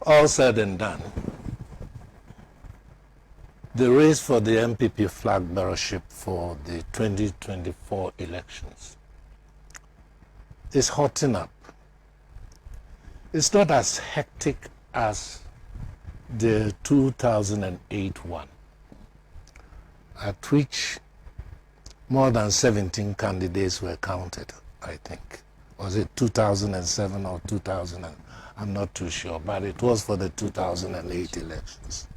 all said and done, the race for the NPP flag bearership for the 2024 elections is hotting up. It's not as hectic as the 2008 one, at which more than 17 candidates were counted, I think. Was it 2007 or 2000? I'm not too sure, but it was for the 2008 elections.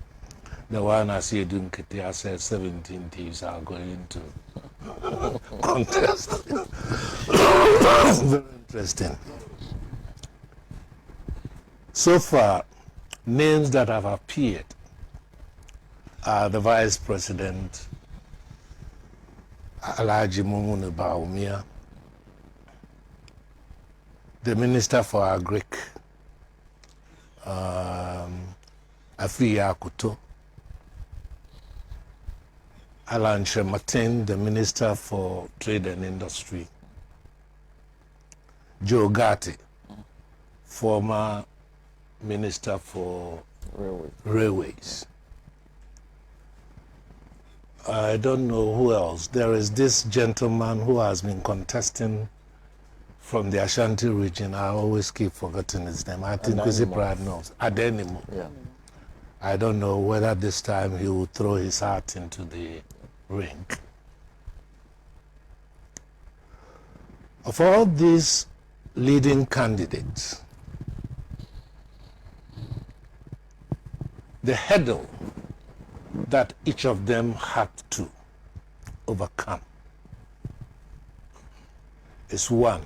The one as Aidoo Nketia said 17 thieves are going to contest. Very interesting. So far, names that have appeared are the Vice President, Alhaji Bawumia, the Minister for Agric, Aidoo, Alan Shematin, the Minister for Trade and Industry, Joe Gatti, former Minister for Railways. I don't know who else. There is this gentleman who has been contesting from the Ashanti region. I always keep forgetting his name. I think Kwesi Pride knows. Adenimo. Yeah. I don't know whether this time he will throw his heart into the ring. Of all these leading candidates, the hurdle that each of them had to overcome is one,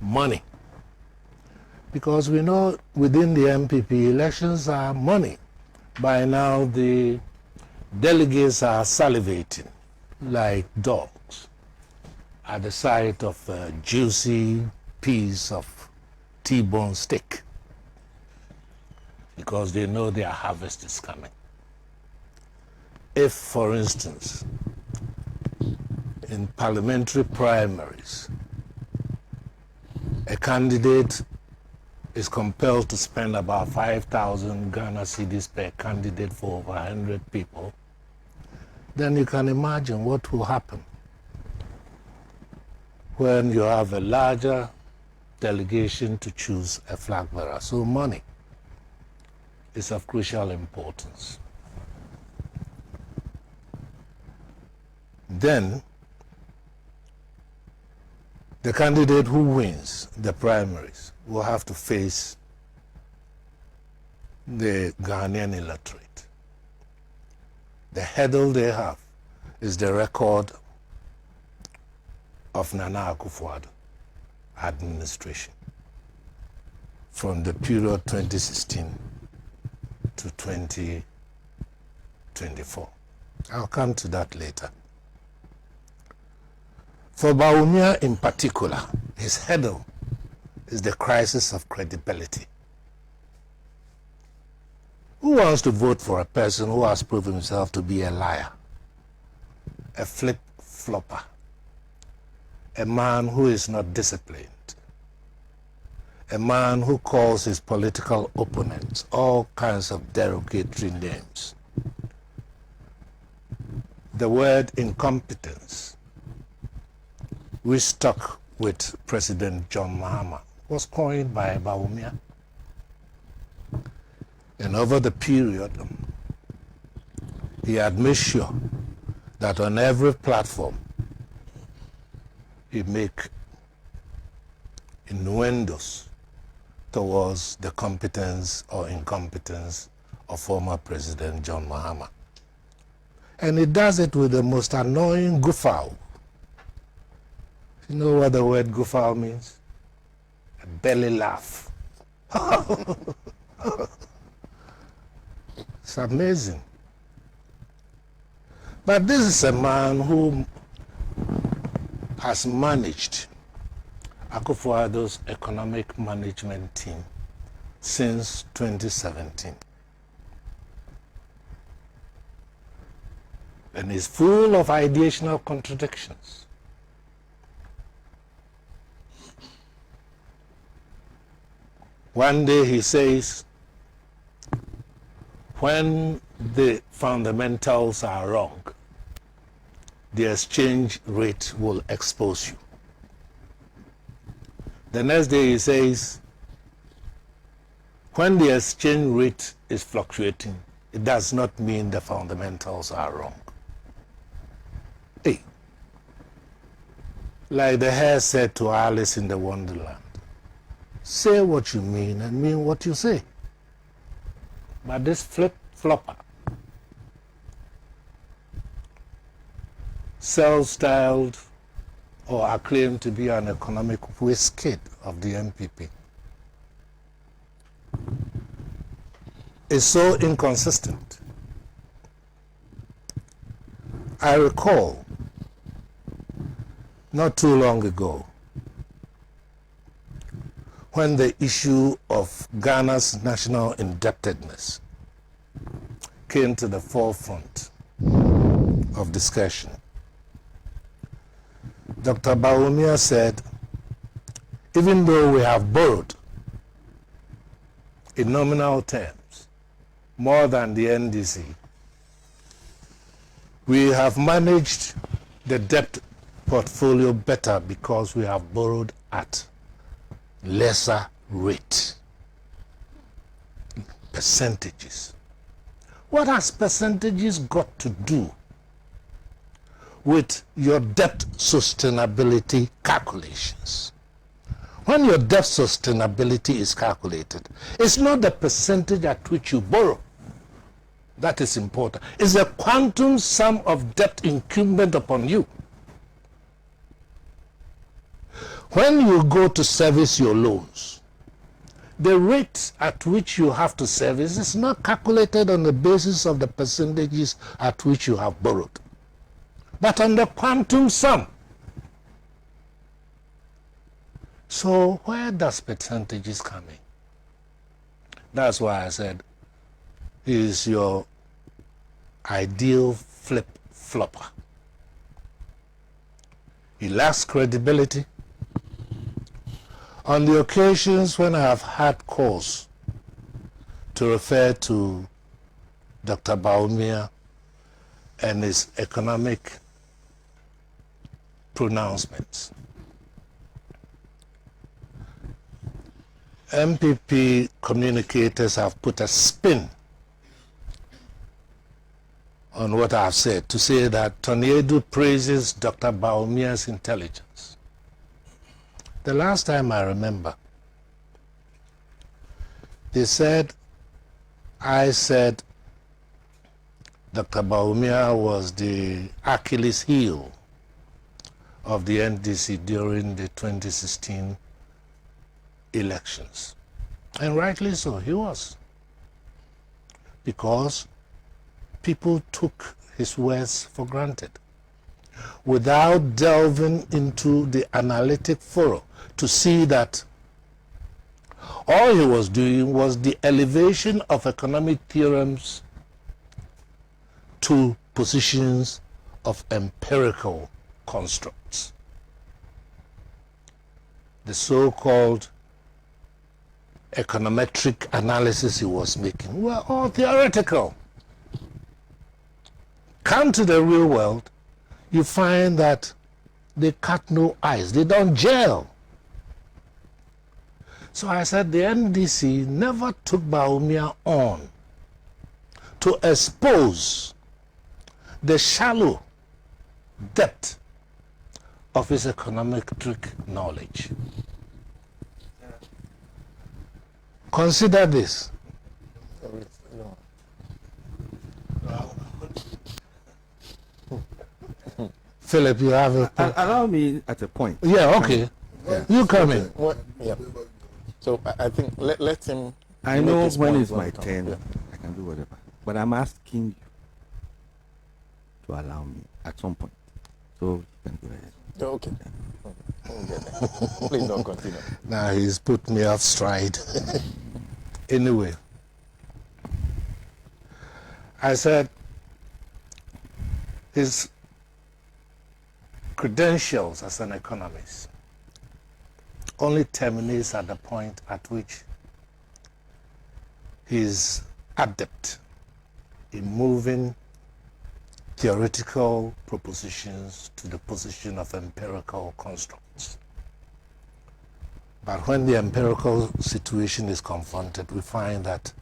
money. Because we know within the NPP, elections are money. By now, the delegates are salivating like dogs at the sight of a juicy piece of T-bone steak, because they know their harvest is coming. If, for instance, in parliamentary primaries, a candidate is compelled to spend about 5,000 Ghana cedis per candidate for over 100 people, then you can imagine what will happen when you have a larger delegation to choose a flag bearer. So money is of crucial importance. Then, the candidate who wins the primaries will have to face the Ghanaian electorate. The hurdle they have is the record of Nana Akufo-Addo administration from the period 2016 to 2024. I'll come to that later. For Bawumia in particular, his hurdle is the crisis of credibility. Who wants to vote for a person who has proven himself to be a liar, a flip-flopper, a man who is not disciplined, a man who calls his political opponents all kinds of derogatory names? The word incompetence, which stuck with President John Mahama, was coined by Bawumia. And over the period, he had made sure that on every platform, he make innuendos towards the competence or incompetence of former President John Mahama. And he does it with the most annoying guffaw. You know what the word guffaw means? A belly laugh. It's amazing. But this is a man who has managed Akufo-Addo's economic management team since 2017. And is full of ideational contradictions. One day he says, when the fundamentals are wrong, the exchange rate will expose you. The next day he says, when the exchange rate is fluctuating, it does not mean the fundamentals are wrong. Hey, like the hare said to Alice in the Wonderland, say what you mean and mean what you say. But this flip-flopper, self-styled or acclaimed to be an economic whiz kid of the NPP, is so inconsistent. I recall not too long ago when the issue of Ghana's national indebtedness came to the forefront of discussion. Dr. Bawumia said, even though we have borrowed in nominal terms more than the NDC, we have managed the debt portfolio better because we have borrowed at lesser rate. Percentages. What has percentages got to do with your debt sustainability calculations? When your debt sustainability is calculated, it's not the percentage at which you borrow that is important. It's the quantum sum of debt incumbent upon you. When you go to service your loans, the rate at which you have to service is not calculated on the basis of the percentages at which you have borrowed, but on the quantum sum. So where does percentages come in? That's why I said he is your ideal flip-flopper. He lacks credibility. On the occasions when I have had cause to refer to Dr. Bawumia and his economic pronouncements, NPP communicators have put a spin on what I have said to say that Aidoo praises Dr. Bawumia's intelligence. The last time I remember, they said, I said Dr. Bawumia was the Achilles heel of the NDC during the 2016 elections. And rightly so, he was. Because people took his words for granted without delving into the analytic furrow to see that all he was doing was the elevation of economic theorems to positions of empirical constructs. The so-called econometric analysis he was making were all theoretical. Come to the real world, you find that they cut no ice, they don't gel. So I said the NDC never took Bawumia on to expose the shallow depth of his econometric knowledge. Consider this. Philip, you have a point. Allow me at a point. Yeah, okay. Yeah. You come in. What? Yeah. So I think let him. I know when it's my turn, I can do whatever. But I'm asking you to allow me at some point. So you can go ahead. Oh, okay. Please don't continue. Now he's put me off stride. Anyway, I said his credentials as an economist only terminates at the point at which He's adept in moving theoretical propositions to the position of empirical constructs. But when the empirical situation is confronted, we find that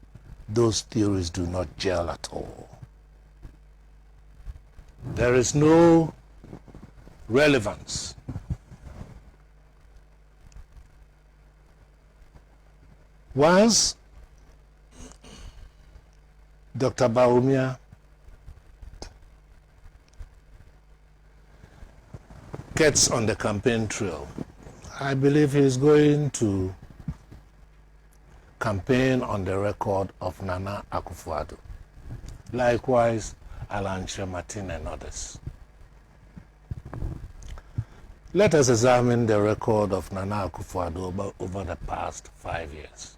those theories do not gel at all. There is no relevance. Once Dr. Bawumia gets on the campaign trail, I believe he is going to campaign on the record of Nana Akufo-Addo. Likewise, Alan Martin and others. Let us examine the record of Nana Akufo-Addo over the past 5 years.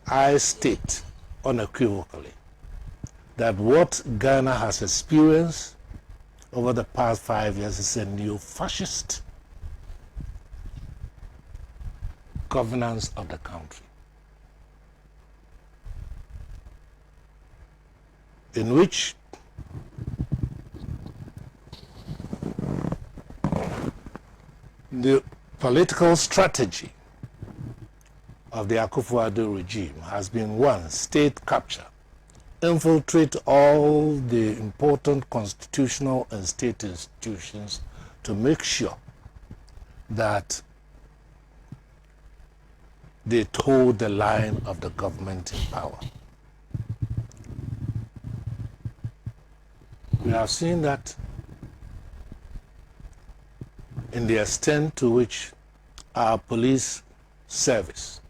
I state unequivocally that what Ghana has experienced over the past 5 years is a neo-fascist governance of the country, in which the political strategy of the Akufo-Addo regime has been, one, state capture, infiltrate all the important constitutional and state institutions to make sure that they toe the line of the government in power. We have seen that in the extent to which our police service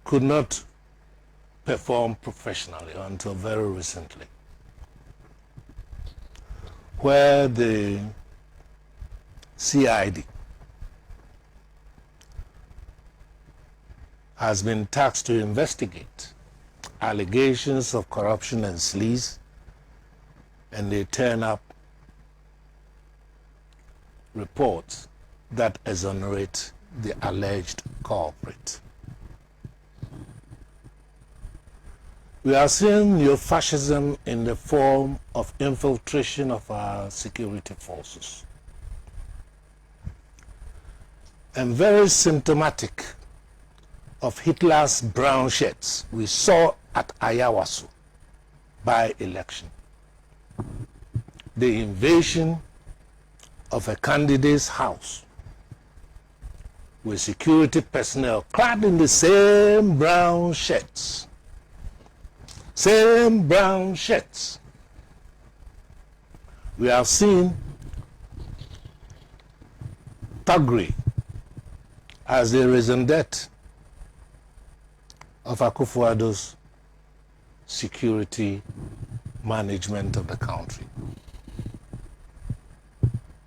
could not perform professionally until very recently, where the CID has been tasked to investigate allegations of corruption and sleaze, and they turn up reports that exonerate the alleged culprit. We are seeing neo-fascism in the form of infiltration of our security forces. And very symptomatic of Hitler's brown shirts we saw at Ayawaso by-election. The invasion of a candidate's house with security personnel clad in the same brown shirts. Same brown shirts. We have seen thuggery as the reason death of Akufo-Addo's security management of the country.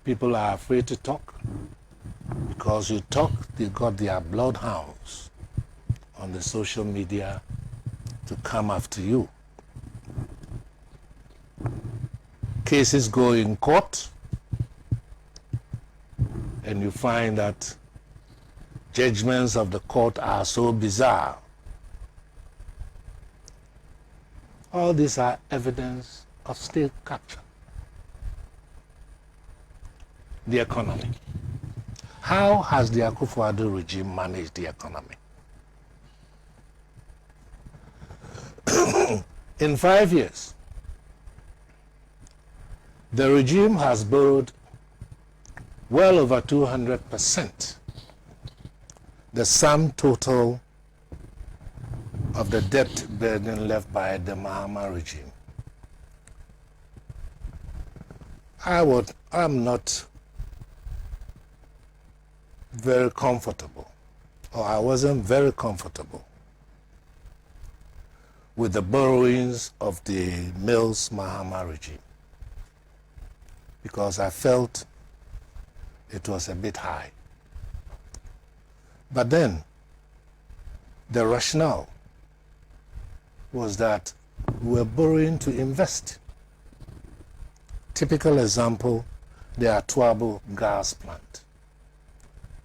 People are afraid to talk because you talk, they got their bloodhounds on the social media to come after you. Cases go in court, and you find that judgments of the court are so bizarre. All these are evidence of state capture. The economy. How has the Akufo-Addo regime managed the economy? In 5 years, the regime has borrowed well over 200% the sum total of the debt burden left by the Mahama regime. I'm not very comfortable, or I wasn't very comfortable with the borrowings of the Mills Mahama regime, because I felt it was a bit high. But then the rationale was that we were borrowing to invest. Typical example, the Atuabo gas plant.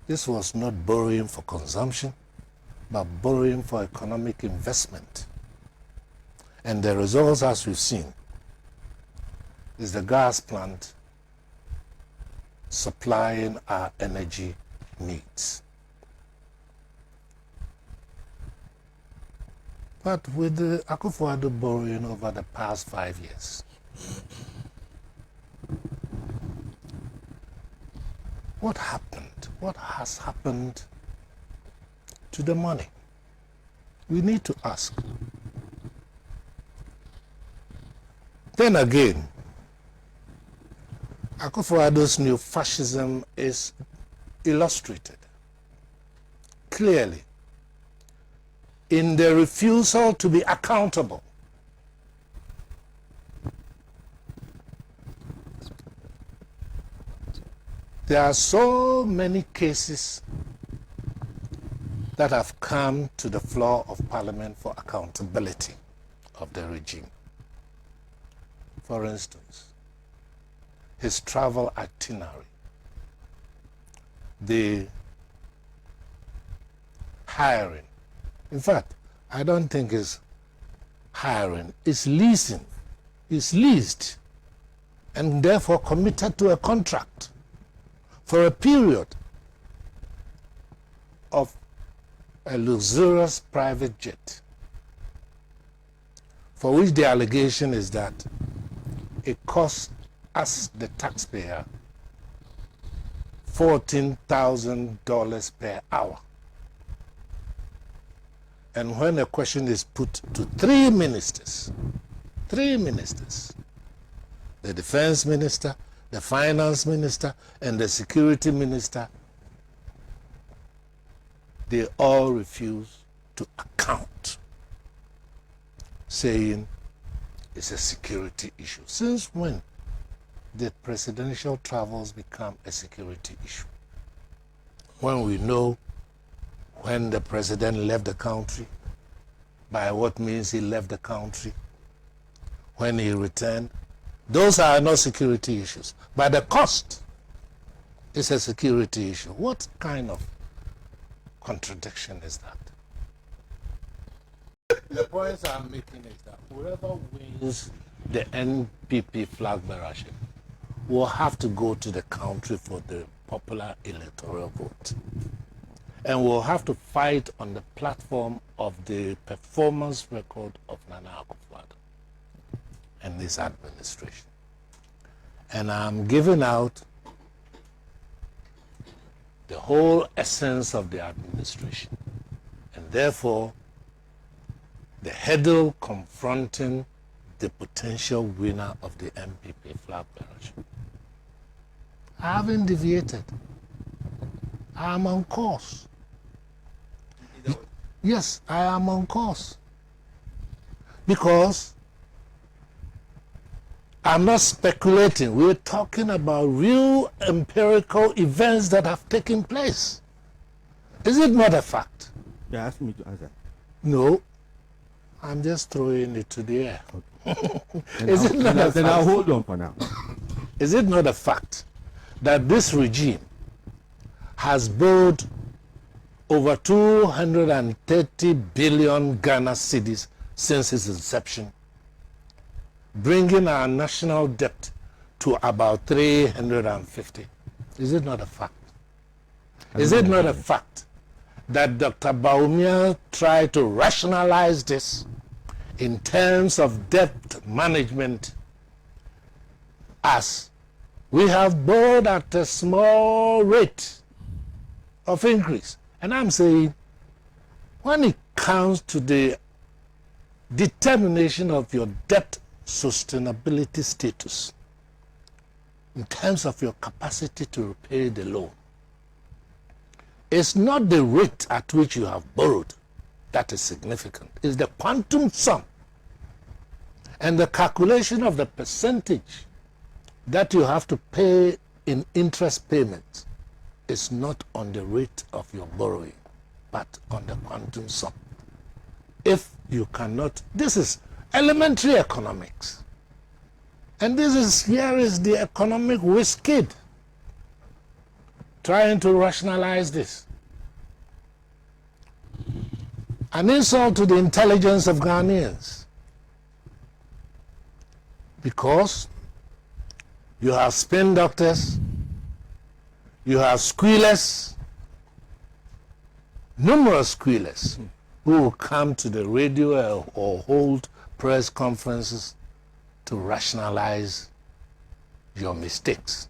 This was not borrowing for consumption, but borrowing for economic investment. And the results, as we've seen, is the gas plant supplying our energy needs. But with the Akufo-Addo borrowing over the past 5 years, what happened? What has happened to the money? We need to ask. Then again, Akufo-Addo's new fascism is illustrated clearly in the refusal to be accountable. There are so many cases that have come to the floor of Parliament for accountability of the regime. For instance, his travel itinerary, the hiring. In fact, I don't think it's hiring, it's leasing. It's leased and therefore committed to a contract for a period of a luxurious private jet, for which the allegation is that it costs us, the taxpayer, $14,000 per hour. And when a question is put to three ministers, the defense minister, the finance minister, and the security minister, they all refuse to account, saying it's a security issue. Since when did presidential travels become a security issue? When we know when the president left the country, by what means he left the country, when he returned, those are not security issues. But the cost is a security issue. What kind of contradiction is that? The points I'm making is that whoever wins the NPP Flagbearership will have to go to the country for the popular electoral vote. And we'll have to fight on the platform of the performance record of Nana Akufo-Addo and this administration. And I'm giving out the whole essence of the administration. And therefore, the hurdle confronting the potential winner of the NPP Flagbearership. I haven't deviated. I'm on course. Yes, I am on course. Because I'm not speculating. We're talking about real empirical events that have taken place. Is it not a fact? You asked me to answer. No. I'm just throwing it to the air. Okay. Is it not a fact? Then I'll hold on for now. Is it not a fact that this regime has borrowed over 230 billion Ghana cedis since its inception, bringing our national debt to about 350? Is it not a fact? Is it not a fact that Dr. Bawumia tried to rationalize this in terms of debt management as we have borrowed at a small rate of increase? And I'm saying, when it comes to the determination of your debt sustainability status, in terms of your capacity to repay the loan, it's not the rate at which you have borrowed that is significant. It's the quantum sum and the calculation of the percentage that you have to pay in interest payments is not on the rate of your borrowing, but on the quantum sum. If you cannot, this is elementary economics. And here is the economic whiz kid. trying to rationalize this. An insult to the intelligence of Ghanaians. Because you have spin doctors, you have squealers, numerous squealers who will come to the radio or hold press conferences to rationalize your mistakes.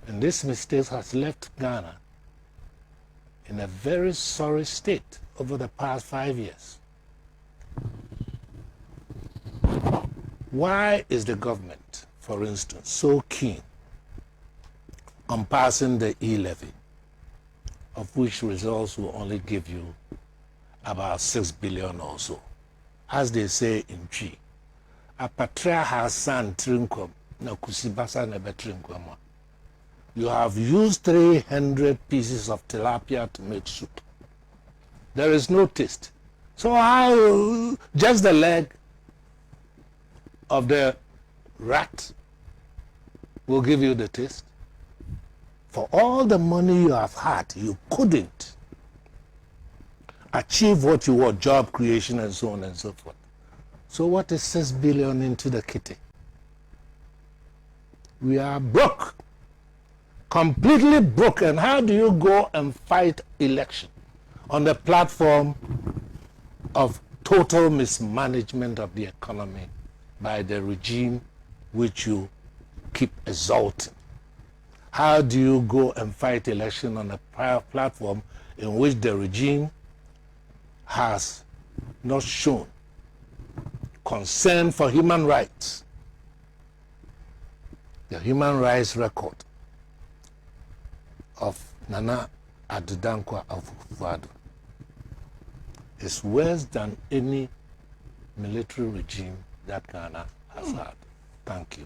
And this mistake has left Ghana in a very sorry state over the past 5 years. Why is the government, for instance, so keen on passing the e-levy, of which results will only give you about 6 billion or so? As they say in Chi, a patria has san trinkom na kusibasa na betrinkwama. You have used 300 pieces of tilapia to make soup. There is no taste. So how just the leg of the rat will give you the taste? For all the money you have had, you couldn't achieve what you want, job creation and so on and so forth. So what is 6 billion into the kitty? We are broke. Completely broken. How do you go and fight election on the platform of total mismanagement of the economy by the regime which you keep exalting? How do you go and fight election on a platform in which the regime has not shown concern for human rights? The human rights record of Nana Akufo-Addo is worse than any military regime that Ghana has had. Thank you.